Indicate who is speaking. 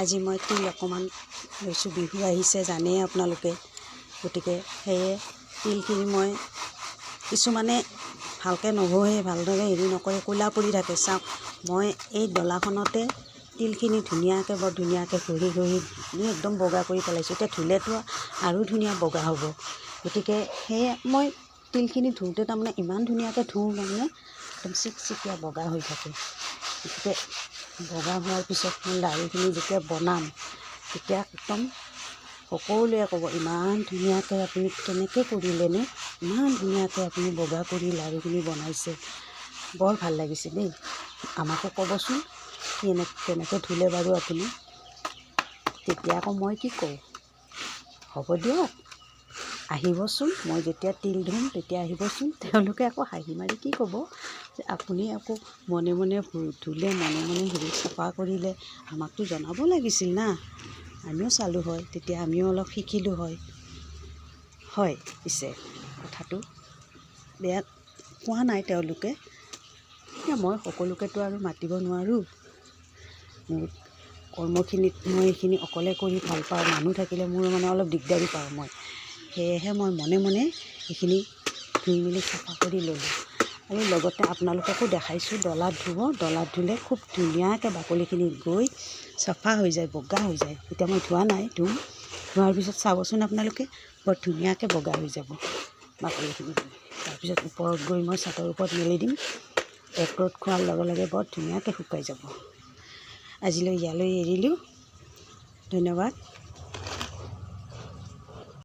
Speaker 1: আজি মই তিল অকণমান লৈছোঁ, বিহু আহিছে জানেই আপোনালোকে। গতিকে সেয়ে তিলখিনি মই কিছুমানে ভালকৈ নবহে, ভালদৰে হেৰি নকৰে, ক'লা পৰি থাকে। চাওক মই এই ডলাখনতে তিলখিনি ধুনীয়াকৈ বৰ ধুনীয়াকৈ ঘঁহি ঘঁহি একদম বগা কৰি পেলাইছোঁ। এতিয়া ধুলেতো আৰু ধুনীয়া বগা হ'ব। গতিকে সেয়ে মই তিলখিনি ধুওঁতে তাৰমানে ইমান ধুনীয়াকৈ ধুওঁ, তাৰমানে একদম চিকচিকীয়া বগা হৈ থাকে। গতিকে বগা হোৱাৰ পিছত মই লাড়ুখিনি যেতিয়া বনাম তেতিয়া একদম সকলোৱে ক'ব ইমান ধুনীয়াকৈ আপুনি কেনেকৈ কৰিলেনে, ইমান ধুনীয়াকৈ আপুনি বগা কৰি লাড়ুখিনি বনাইছে, বৰ ভাল লাগিছে দেই। আমাকো ক'বচোন কেনেকৈ ধুলে বাৰু আপুনি। তেতিয়া আকৌ মই কি কওঁ, হ'ব দিয়ক আহিবচোন, মই যেতিয়া তিল ধুম তেতিয়া আহিবচোন। তেওঁলোকে আকৌ হাঁহি মাৰি কি ক'ব যে আপুনি আকৌ মনে মনে ধুলে, মনে মনে হেৰি চাফা কৰিলে, আমাকতো জনাব লাগিছিল না, আমিও চালোঁ হয়, তেতিয়া আমিও অলপ শিকিলোঁ হয়। হয় পিছে কথাটো বেয়া কোৱা নাই তেওঁলোকে। এতিয়া মই সকলোকেতো আৰু মাতিব নোৱাৰোঁ। মোৰ কৰ্মখিনিত মই এইখিনি অকলে কৰি ভাল পাওঁ, মানুহ থাকিলে মোৰ মানে অলপ দিগদাৰী পাওঁ মই। সেয়েহে মই মনে মনে এইখিনি ধুই মেলি চাফা কৰি ল'লোঁ। আৰু লগতে আপোনালোককো দেখাইছোঁ ডলাত ধুব, ডলাত ধুলে খুব ধুনীয়াকৈ বাকলিখিনি গৈ চাফা হৈ যায়, বগা হৈ যায়। এতিয়া মই ধোৱা নাই, ধুম, ধোৱাৰ পিছত চাবচোন আপোনালোকে বৰ ধুনীয়াকৈ বগা হৈ যাব বাকলিখিনি। তাৰপিছত ওপৰত গৈ মই চাটৰ ওপৰত মেলি দিম, এক ৰ'দ খোৱাৰ লগে লগে বৰ ধুনীয়াকৈ শুকাই যাব। আজিলৈ ইয়ালৈ এৰিলোঁ, ধন্যবাদ।